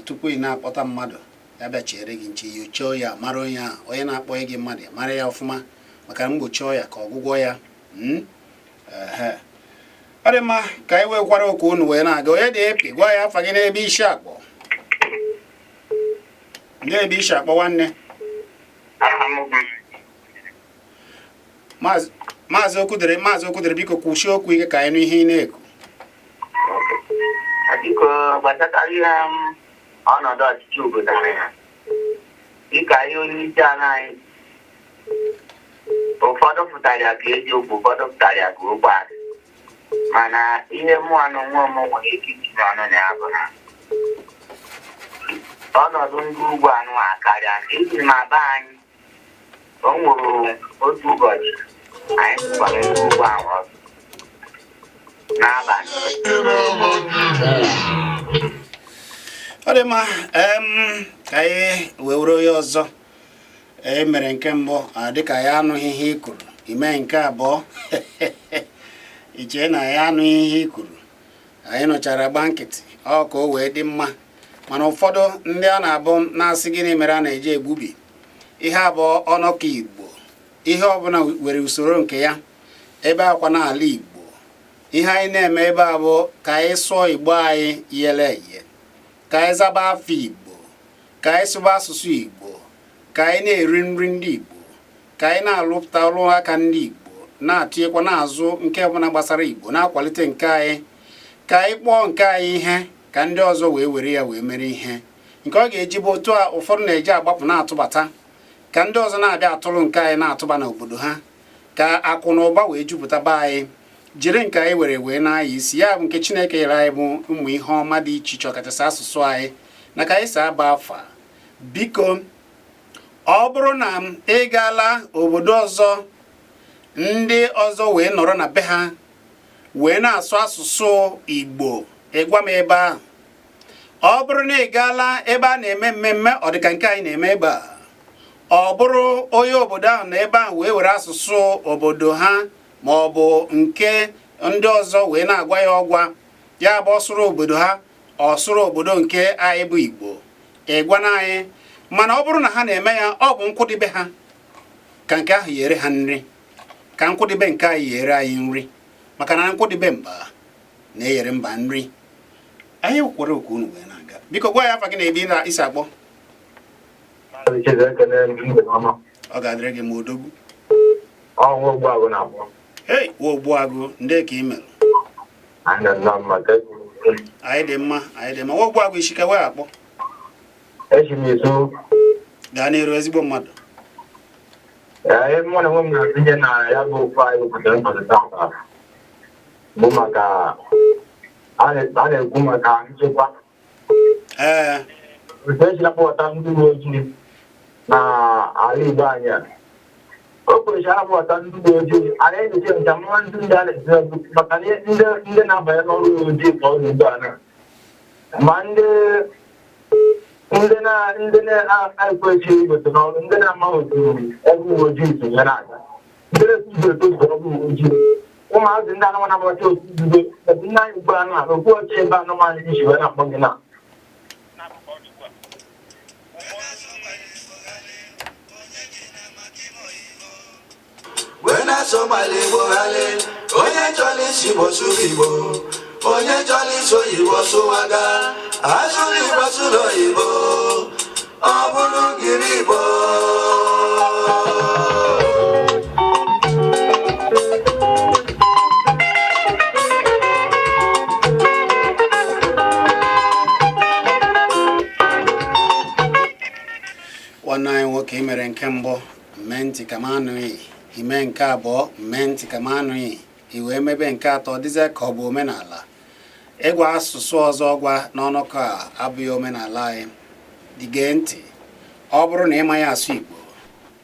tupu ị na-akpọta mmadụ ya bịa chere gị nche, yochie ya, mara onye ahụ, onye na-akpọ gị mmadụ ya mara ya ọfụma maka mgbochi ọya ka ọgwụgwọ ya. Ọ dị mma ka anyị wekwara okwu unu wee na-aga. Onye dị epi, gwa ya afa gị n'ebe isi akpọ. N'ebe isi akpọ nwanne. Maazị Okwudere biko kwụsie okwu ike ka anyị nụ ihe ị na-ekwu. Biko gbasatara ihe ọnọdụ ọchịchị obodo anyị, dịka ihe onye isi ala anyị ụfọdụ pụtara ya ka eji okwu, ụfọdụ pụtara ya ka ogbe asị. Mana ihe mụọ n'onwe m nwere ike itinye ọnụ na ya bụ na ọnọdụ ndị ugwu anụ a karịa iji ma be anyị. O nwere otu ụbọchị anyị tụkwara ndị ugwu ahụ ọzọ n'abalị. Ọ dị mma. Ka anyị wee were onye ọzọ. Mere nke mbụ dịka ya anụghị ihe i kwuru, ime nke abụọ iche na ya anụghị ihe i kwuru. Anyị nụchara gba nkịtị ọ ka o wee dị mma, mana ụfọdụ ndị a na-abụ na-asị gịnị mere a na-eji egbubi ihe abụọ ọnọkọ Igbo. Ihe ọbụla were usoro nke ya. Ebe akwa n'ala Igbo, ihe anyị na-eme ebe a bụ ka anyị sụọ Igbo anyị yele eye, ka anyị zaba afọ Igbo, ka anyị sụba asụsụ Igbo, ka anyị na-eri nri ndị Igbo, ka anyị na-alụpụta ọrụ aka ndị Igbo, na-atụnyekwa n'azụ nke ọbụla gbasara Igbo na-akwalite nke anyị ka anyị kpọọ nke anyị ihe ka ndị ọzọ wee were ya wee mere ihe nke ọ ga-eji bụ otu a ụfọdụ na-eji agbapụ na-atụbata ka ndị ọzọ na-abịa atụrụ nke anyị na-atụba n'obodo ha ka akụ na ụba wee jupụta be anyị jiri nke anyị wee na-aya isi ya bụ nke Chineke nyere anyị bụ ụmụ ihe ọma dị iche iche ọkachasị asụsụ anyị na ka anyị si aba afa. Biko ọ bụrụ na ị gaala obodo ọzọ ndị ọzọ wee nọrọ na be ha wee na-asụ asụsụ Igbo ịgwa m ebe ahụ. Ọ bụrụ na ị gaala ebe a na-eme mmemme ọ dịka nke anyị na-eme ebe a, ọ bụrụ onye obodo ahụ na ebe ahụ wee were asụsụ obodo ha ma ọ bụ nke ndị ọzọ wee na-agwa ya ọgwa ya bụ ọsụrụ obodo ha ọsụrụ obodo nke anyị bụ Igbo ịgwa na anyị. Mana ọ bụrụ na ha na-eme ya ọ bụ nkwụdịbe ha ka nke ahụ yere ha nri ka nkwụdịbe nke anyị yere anyị nri maka na nkwụdịbe mba na-eyere mba nri. Anyị kwere okwu unu wee na-aga. Biko gwa ya afa gị na ebe isi akpọ. Ọ ga-adịrị gị ma odogwu. Hey, Ogbuagụ ndị ka ị mere. Anyị dị mma. Ogbuagụ ishike wee akpọ. Gaa n'iru ezigbo mmadụ. Mụ na nwe m na-atụnye na ya bụ okwu anyị kwutere mpụta bụ maka a na-ekwu maka nchekwa. Otu esi akpọta ndị uwe ojii na ala Igbo anyị a. O kwesịrị akpọta ndị uwe ojii a na-ejiche ncha mma ndị a na-ezi maka ndị na-abanye n'ọrụ uwe ojii ka ọ dị ugbu a na ma ndị na-ekwechi igote n'ọrụ ndị na-amaghị otu ọrụ uwe ojii sonye na-aga ndị na-etuzi etozu ọrụ uwe ojii ụmụazị ndị anụmanụ agbata otu nzuzo ebe ndị anyị ugbu a na okwu ọchị ebe anụmanụ iji wee na-akpọ gị na wena somali Igbo ghale onye chọrọ isi Igbo sụrụ Igbo onye chọrọ isi oyibo sụwaga asụrụ Igbo sụrụ oyibo ọ bụrụ gịrị Igbo. Nwanne anyị nwoke mere nke mbụ mee ntị ka m anụghị, ime nke abụọ mee ntị ka m anụghị, iwee mebe nke atọ dịzie ka ọ bụ omenala. Ịgwa asụsụ ọzọ gwa n'ọnụkọ a abụghị omenala anyị. Gee ntị, ọ bụrụ na ịmaghị asụ Igbo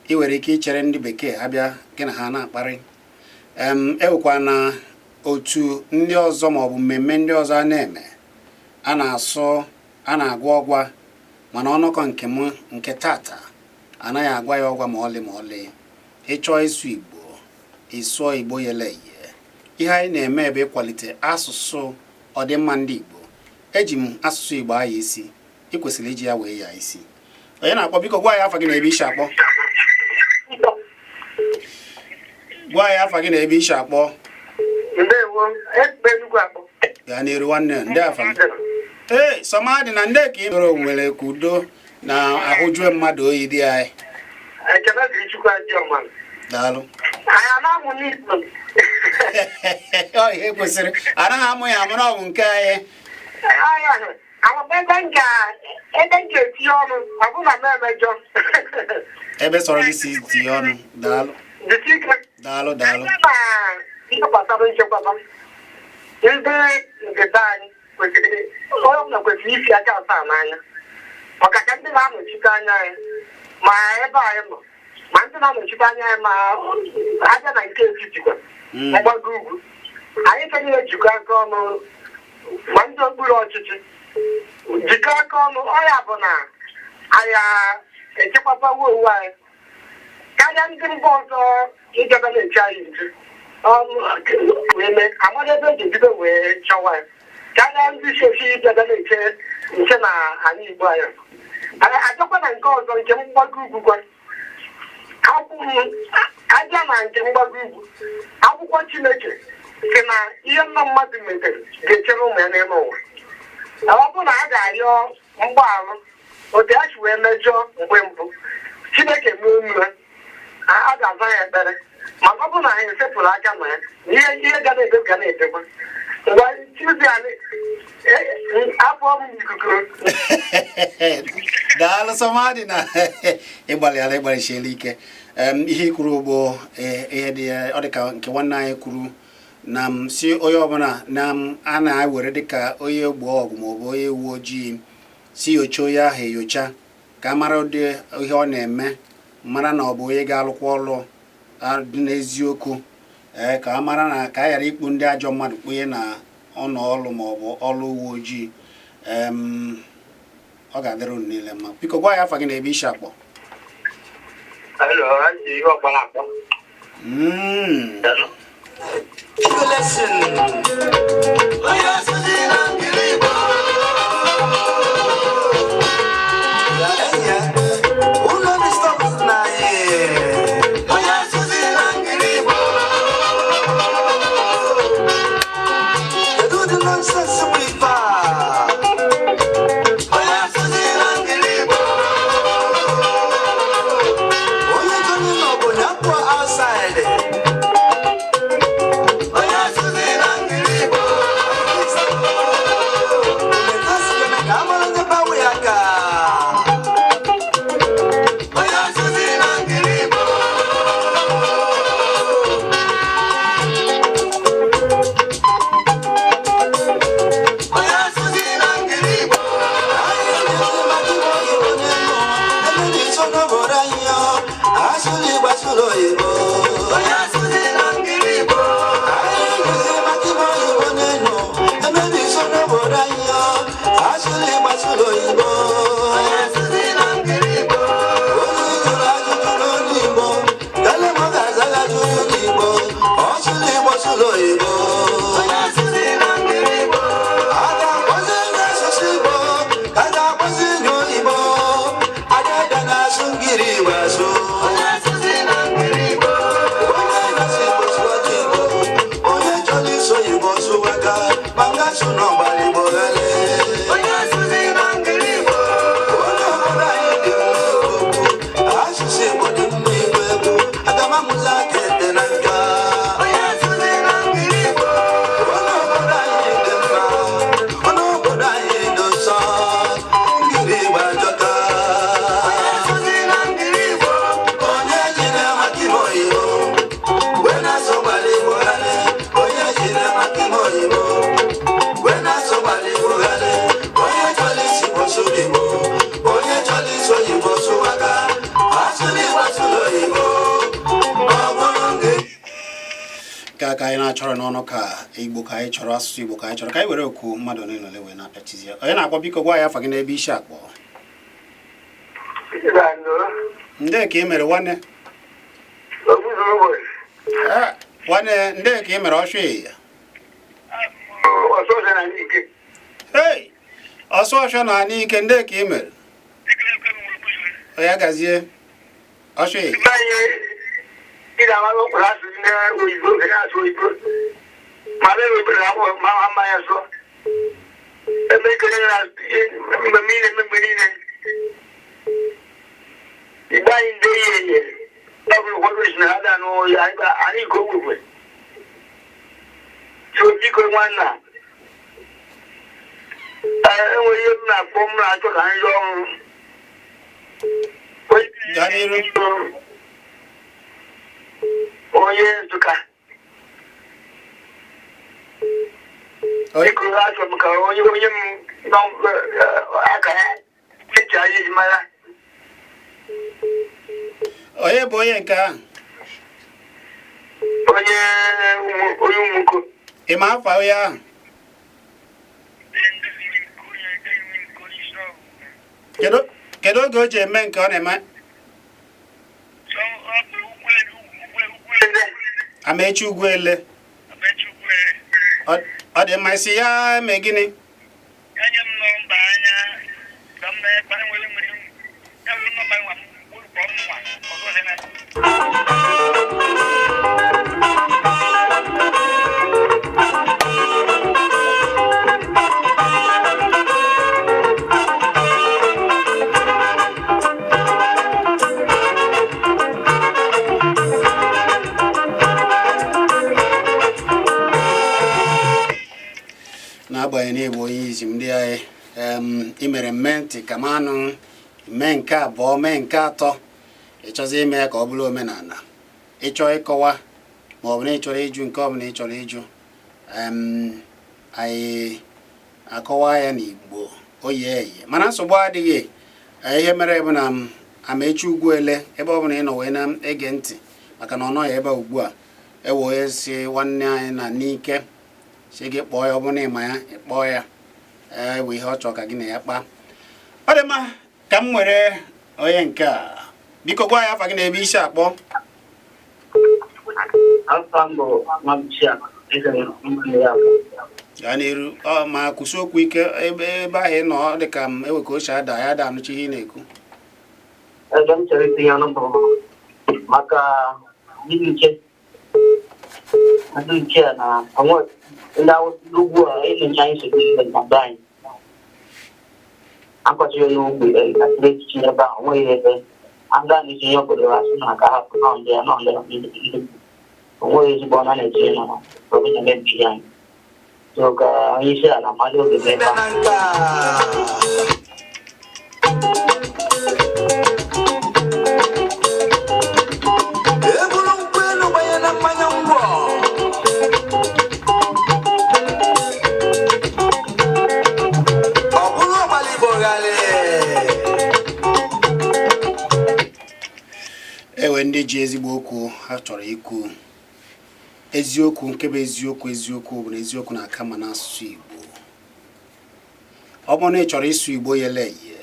ị nwere ike ichere ndị bekee abịa gị na ha na-akparị. Ewekwa na otu ndị ọzọ maọbụ mmemme ndị ọzọ a na-eme a na-asụ a na-agwa ọgwa, mana ọnụkọ nke m nke tata anaghị agwa ya ọgwa ma ọlị ma ọlị. Ịchọọ ịsụ Igbo ịsụọ Igbo yele ihe. Ihe anyị na-eme ebe ịkwalite asụsụ ọdịmma ndị Igbo. Eji m asụsụ Igbo aya isi, ị kwesịrị iji ya wee ya isi. Onye na-akpọ biko gwa ya afa gị na ebe isi akpọ. Gwa ya afa gị na ebe isi akpọ. Gaa n'iru nwanne ndị afa gị. Ee, Sọmadị na ndị ka ị nọrọ nwere ka udo na ahụjue mmadụ oyi dị anyị. Daalụ. Ọ ihe kwesịrị anaghị amụ ya amụrụ ọgwụ nke anyị. Ebe sọrọ gị si tinye ọnụ. Daalụ. Daalụ. Ndị kwesịrị isi aka asaa n'anya ọkacha ndị na-anọchite anya anyị ma ebe anyị nọ ma ndị na-anọchite anya anyị ma abịa na nke etiti mgbago ugwu anyị ka na-ejikọ aka ọnụ ma ndị okpuru ọchịchị jikọ aka ọnụ ọya bụ na anyị echekwatawo onwe anyị karịa ndị mba ọzọ ịgaba na-eche anyị nche wee mee amara ebe eji ebido wee chọwa ya karịa ndị sosi ịbịada na-eche nche na anyị Igbo anyị achọkwa na nke ọzọ nke mgbago ugwu gwa aja na nke mgbago ugwu akwụkwọ Chineke si na ihe nna mmadụ metere ga-echere ụmụ ya n'ime ụwa. Ọ bụ na a ga-arịọ mgbaghara otu a si wee mejọọ mgbe mbụ Chineke mee olu ha a ga-aza ya ekpere maka ọ bụrụ na anyị esepụrụ aka na ya ihe ga na-ebe ga na-ebekwa ngwa Chizzy afọ m ikuku daalụ Samadi na ịgbalịsiela ike ihe kwuru bụ ihe dị ọ dị ka nke nwanne anyị kwuru na m si onye ọbụla na m a na-ewere dịka onye gbuo ọgụ maọbụ onye uwe ojii si yocha onye ahụ enyocha ka a mara ụdị ihe ọ na-eme mara na ọ bụ onye ga-alụkwa ọlụ dị n'eziokwu ka a mara na ka a ghara ikpu ndị ajọ mmadụ kpunye na ọnụ ọlụ maọbụ ọlụ uwe ojii ọ ga-adịrị unu niile mma. Biko gwa ya afa gị na ebe isi akpọ. ka anyị na-achọrọ n'ọnụ ka Igbo ka anyị chọrọ asụsụ Igbo ka anyị chọrọ ka anyị were okwu mmadụ niile wee na-apịa Chizzy onye na-akpọ biko gwa ya afa gị n'ebe isi akpọ. Nde ka ị mere nwanne nwanne nde ka ị mere ọsụ ya ọsụ ọsọ na anyị ike nde ka ị mere ya gazie ọsụ ya ida ma ko la su ne o ibo ke na so ibo ma le ro bra mo ma ya so e me ke na me mi ne ne ida inde ye ta ko ko ro na da no ya ba ani ko ko so bi ko wana wo ye na ko mra to kan yo Daniel onye Nzuka onye kụrụ achọ m ka onye m nọ aka ya eji anyị eji mara onye bụ onye nke ahụ onye ụmụnko ị ma afa onye ahụ kedu oge o ji eme nke ọ na-eme Amechi Ugwuele ọ dị mma isi ya mee gịnị n'agbanyeghị na ịbụ onye izi ndị anyị imere ntị ka m anụ mee nke abụọ mee nke atọ ịchọzi ime ya ka ọ bụrụ omenala ịchọ ịkọwa ma ọ bụ na ịchọrọ ịjụ nke ọ bụla ịchọrọ ịjụ anyị akọwa ya n'Igbo oye eye mana nsogbu adịghị. Ihe mere bụ na Amechi Ugwuele ebe ọ bụla ị nọ wee na-ege ntị maka na ọ nọghị ebe ugbu a ewee si nwanne anyị na n'ike si gị kpọọ ya ọ bụrụ na ịma ya ịkpọọ ya ewe ihe ọ chọrọ ka gị na ya kpaa. Ọ dị mma ka m nwere onye nke a biko gwa ya afa gị na ebe isi akpọ. Gaa n'iru ma kwụsị okwu ike ebe ahụ ị nọ dị ka m ewe ka o si ada ya ada anụchi ihe ị na-ekwu. Ebe m chọrọ itinye ọnụ bụ maka ndị nche na onwe ndị ugwu a enyocha anyị nsogbu ihe na be anyị akọchiri n'ugwu atụrụ echichi ebe a onweghị ebe aga na-etinye obodo asị na aka hapụ nọndị ya onweghị ezigbo ọna na-etinye na obodo mebiri anyị so ka onye isi ala mmadụ oge ebe ewe ndị ji ezigbo okwu ha chọrọ ikwu eziokwu nke bụ eziokwu bụ na eziokwu na-aka ma n'asụsụ Igbo. Ọ bụrụ na ị chọrọ ịsụ Igbo yele eye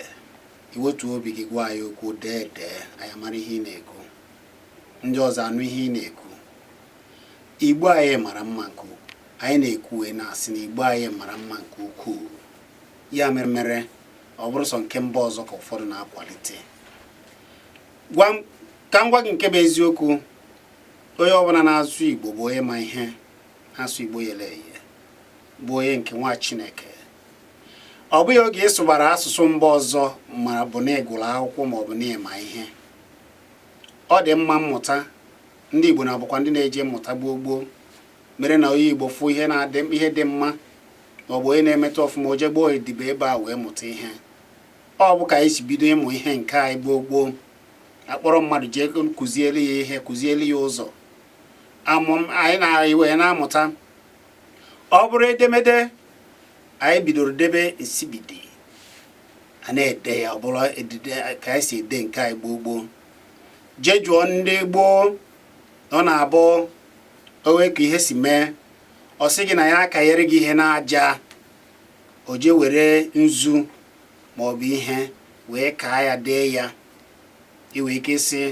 iwetu obi gị gwa anyị okwu dee anyị mara ihe ị na-ekwu ndị ọzọ anụ ihe ị na-ekwu. Igbo anyị mara mma nke ukwuu anyị na-ekwu na-asị na Igbo anyị mara mma nke ukwuu ya mere ọ bụrụ sọ nke mba ọzọ ka ụfọdụ na-akwalite. Ka m gwa gị nke bụ eziokwu onye ọbụla na-asụ Igbo bụ onye ma ihe asụ Igbo yele eye bụ onye nke nwa Chineke. Ọ bụghị oge ịsụbara asụsụ mba ọzọ ma bụ na ịgụrụ akwụkwọ ma ọ bụ na ịma ihe. Ọ dị mma mmụta ndị Igbo na-abụkwa ndị na-eje mmụta gboo mere na onye Igbo fụ ihe dị mma ma ọ bụ onye na-emetụ ọfụma o jee gboo odibo ebe a wee mụta ihe. Ọ bụ ka anyị si bido ịmụ ihe nke anyị gboo akpọrọ mmadụ jee kụzielu ya ihe kụzielu ya ụzọ anyị na-iwe na-amụta. Ọ bụrụ edemede anyị bidoro debe nsibidi a na-ede ya ọ bụrụ edide ka anyị si ede nke anyị gboo jee jụọ ndị gboo ọ na-abụ owe ka ihe si mee ọ sị gị na ya akanyere gị ihe n'aja o jee were nzu ma ọ bụ ihe wee kaa ya dee ya iwe ike si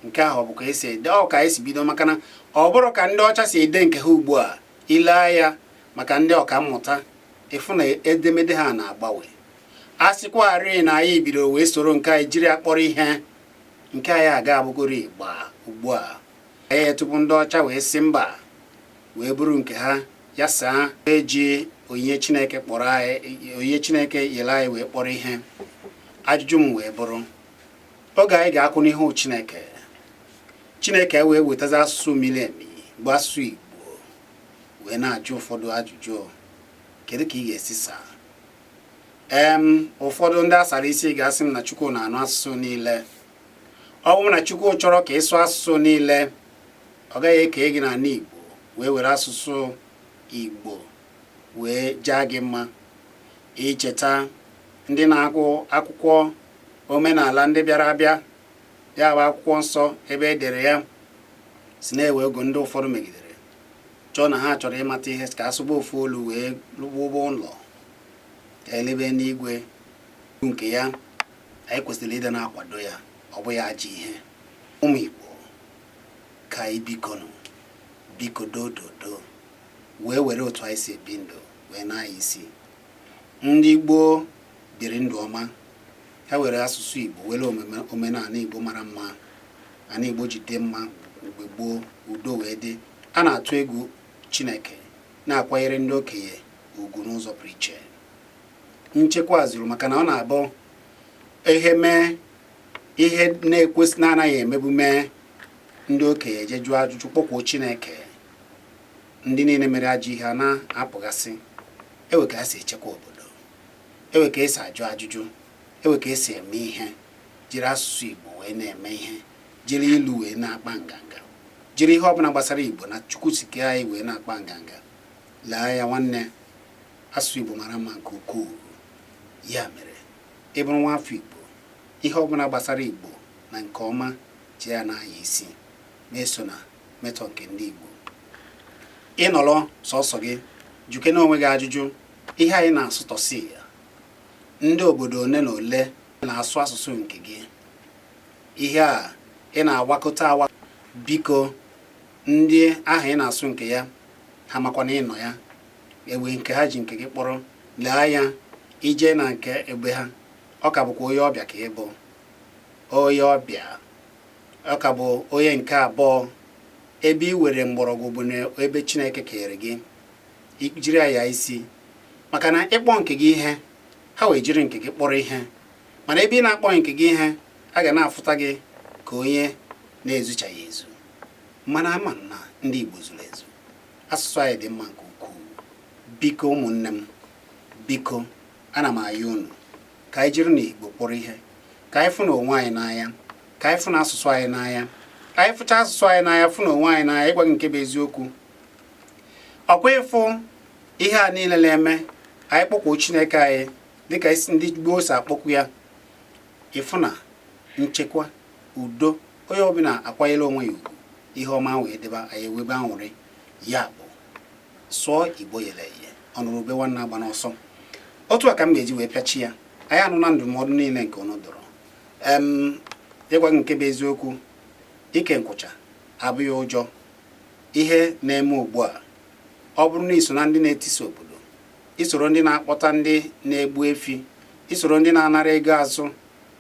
nke ahụ ọ bụ ka esi ede ọ ka esi bido maka na ọ bụrụ ka ndị ọcha si ede nke ha ugbu a ile ya maka ndị ọka mmụta ịfụ na edemede ha na-agbanwe. A sịkwarị na anyị bidoro wee soro nke anyị jiri akpọrọ ihe nke anyị aga abụgoro Igbo ugbu a anyị tupu ndị ọcha wee si mba wee bụrụ nke ha ya saa eji onyinye Chineke kpọrọ anyị onyinye Chineke yere anyị wee kpọrọ ihe. Ajụjụ m wee bụrụ oge anyị ga-akwụ n'ihu Chineke wee wetazi asụsụ miri emi bụ asụsụ Igbo wee na-ajụ ụfọdụ ajụjụ kedu ka ị ga-esi saa ụfọdụ ndị asara isi ga-asị m na Chukwu na-anụ asụsụ niile. Ọ bụrụ na Chukwu chọrọ ka ịsụ asụsụ niile ọ gaghị eke gị n'ala Igbo wee were asụsụ Igbo wee jaa gị mma. Icheta ndị na-agụ akwụkwọ omenala ndị bịara abịa ya bụ akwụkwọ nsọ ebe edere ya si na-ewe ogo ndị ụfọdụ megidere chọọ na ha chọrọ ịmata ihe ka asụba ofu olu wee lụgbuo ụlọ ka elebe n'igwe nke ya anyị kwesịrị ịdị na-akwado ya ọ bụ ya ajọ ihe. Ụmụ Igbo ka anyị biko dododo wee were otu anyị si ebi ndụ wee na-anya isi. Ndị gboo biri ndụ ọma ha were asụsụ Igbo were omenala Igbo mara mma ana Igbo jide mma mgbe gboo udo wee dị. A na-atụ egwu Chineke na-akwanyere ndị okenye ugwu n'ụzọ pụrụ iche. Nchekwa zuru maka na ọ na-abụ ihe mee ihe na-ekwesị na-anaghị emebu mee ndị okenye eje jụọ ajụjụ kpọkwuo Chineke ndị niile mere ajọ ihe a na-apụgasị ewe ka esi echekwa obodo, ewe ka esi ajụ ajụjụ, ewe ka esi eme ihe, jiri asụsụ Igbo wee na-eme ihe, jiri ilu wee na-akpa nganga, jiri ihe ọbụla gbasara Igbo na Chukwu si kee anyị wee na-akpa nganga. Lee ya nwanne, asụsụ Igbo mara mma nke ukwuu. Ya mere ị bụrụ nwa afọ Igbo, ihe ọbụla gbasara Igbo na nke ọma ji ya n'anya isi, na-eso na metọ nke ndị Igbo. Ịnọrọ sọsọ gị juke na onwe gị ajụjụ, ihe anyị na-asụtọsi ya, ndị obodo ole na ole na-asụ asụsụ nke gị. Ihe a ị na-awakọta awa, biko ndị ahụ ị na-asụ nke ya ha makwa na ịnọ ya, ewe nke ha ji nke gị kpọrọ. Lee ya, ije na nke ebe ha, ọ ka bụkwa onye ọbịa ka ị bụ onye ọbịa, ọ ka bụ onye nke abụọ. Ebe ị were mgbọrọgwụ bụ na ebe Chineke kere gị, jiri ya isi, maka na ịkpọ nke gị ihe ha wee jiri nke gị kpọrọ ihe. Mana ebe ị na-akpọ nke gị ihe, a ga na-afụta gị ka onye na-ezuchaghị ezu. Mana ama na ndị Igbo zuru ezu, asụsụ anyị dị mma nke ukwuu. Biko ụmụnne m, biko ana m ayọ unu ka anyị jiri na Igbo kpọrọ ihe, ka anyị fụ na onwe anyị n'anya, ka anyị fụ na asụsụ anyị n'anya, ka anyị fụcha asụsụ anyị n'anya, fụ na onwe anyị n'anya. Ịgwa gị nke bụ eziokwu, ọkwa ịfụ ihe a niile na-eme, anyị kpọkwuo Chineke anyị dịka isi ndị gboo si akpọkwu ya. Ịfụ na nchekwa, udo, onye ọbụla akwanyere onwe ya ugwu, ihe ọma wee deba, anyị ewebe aṅụrị. Ya bụ sụọ Igbo yere eye, ọnụrụ ube nwanne agba n'ọsọ. Otu a ka m ga-eji wee pịachi ya. Anyị anụ na ndụmọdụ niile nke unu dọrọ. Ịgwa gị nke bụ eziokwu, ike nkwụcha abụghị ụjọ. Ihe na-eme ugbu a, ọ bụrụ na iso na ndị na-etisa obodo, isoro ndị na-akpọta ndị na-egbu efi, isoro ndị na-anara ego azụ,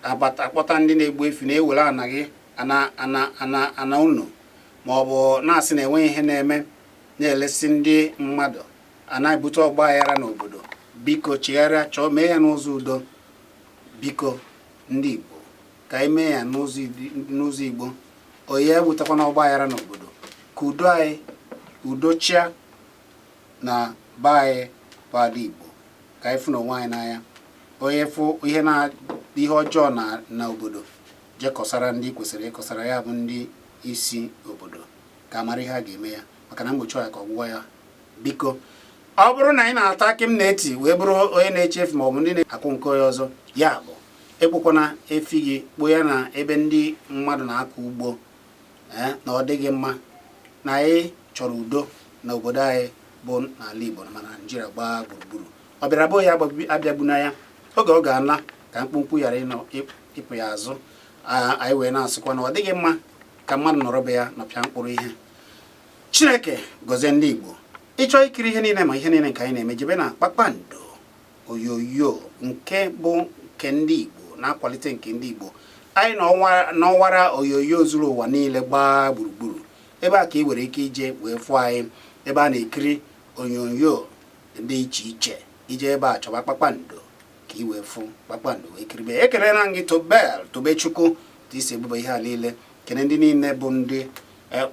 akpọta ndị na-egbu efi, na-ewere ana gị ana unu, ma ọ bụ na-asị na enweghị ihe na-eme, na-elesi ndị mmadụ, na-ebute ọgba aghara n'obodo. Biko chegharịa, chọọ mee ya n'ụzọ udo. Biko ndị Igbo, ka anyị mee ya n'ụzọ Igbo. Onye ebutekwana ọgba aghara n'obodo, ka udo anyị, udo chia na be anyị bụ Igbo, ka anyị fụ na onwe anyị n'anya. Onye fụ ihe ọjọọ na obodo, je kọsara ndị kwesịrị ịkọsara ya bụ ndị isi obodo, ka amara ihe a ga-eme ya, maka na mgbochi ya ka ọgwụgwọ ya. Biko ọ bụrụ na anyị na-ata akị m na-eti wee bụrụ onye na-echefu ma ọ bụ ndị na-akwụ nke onye ọzọ, ya bụ ekpokwana efi gị kpoo ya na ebe ndị mmadụ na-akọ ugbo, na ọ dịghị mma. Na anyị chọrọ udo na obodo anyị bụ n'ala Igbo na Naịjirịa gbaa gburugburu. Ọ bịara bụ ya abịagbu na ya, oge ọ ga-ana ka mkpụmkpụ ghara ịpụ ya azụ. Anyị wee na-asịkwa na ọ dịghị mma ka mmadụ nọrọ be ya nọpịa mkpụrụ ihe. Chineke gọzie ndị Igbo. Ịchọ ikiri ihe niile ma ihe niile nke anyị na-eme, jebe na Kpakpando onyonyo nke bụ nke ndị Igbo, na-akwalite nke ndị Igbo. Anyị n'ọwara onyonyo zuru ụwa niile gbaa gburugburu. Ebe a ka ị nwere ike ije wee fụ anyị, ebe a na-ekiri onyonyo dị iche iche. Ije ebe a chọba Kpakpando ka ị wee fụ Kpakpando wee kiribe. Ekele na gị Tobechukwu ka isi ebuba ihe a niile. Kene ndị niile bụ ndị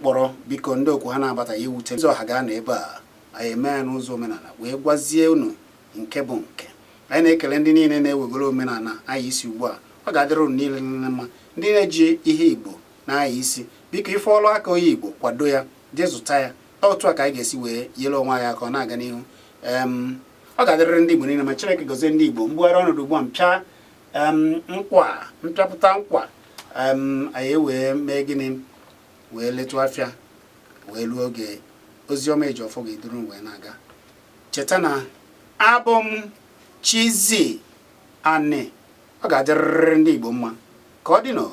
kpọrọ, biko ndị okwu ha na-abata ya ewute. Ụzọ ha ga-anọ ebe a, anyị eme ya n'ụzọ omenala wee gwazie unu nke bụ nke. Anyị na-ekele ndị niile na-ewegoro omenala anyị isi ugbu a. Ọ ga-adịrị unu niile mma. Ndị na-eji ihe Igbo na-anya isi, biko ife ọlụ aka onye Igbo, kwado ya, jee zụta ya. Otu a ka anyị ga-esi wee yere onwe anyị aka ọ na-aga n'ihu. Ọ ga-adịrịrị ndị Igbo niile ma Chineke gozie ndị Igbo. Mgbugharị ọnọdụ ugbu a mpịapụta nkwa, anyị wee mee gịnị, wee letu afịa, wee luo oge oziọma eji ọfọ ga-eduru wee na-aga. Cheta na abụ m Chizzy Ani. Ọ ga-adịrịrị ndị Igbo mma. Ka ọ dị nọ.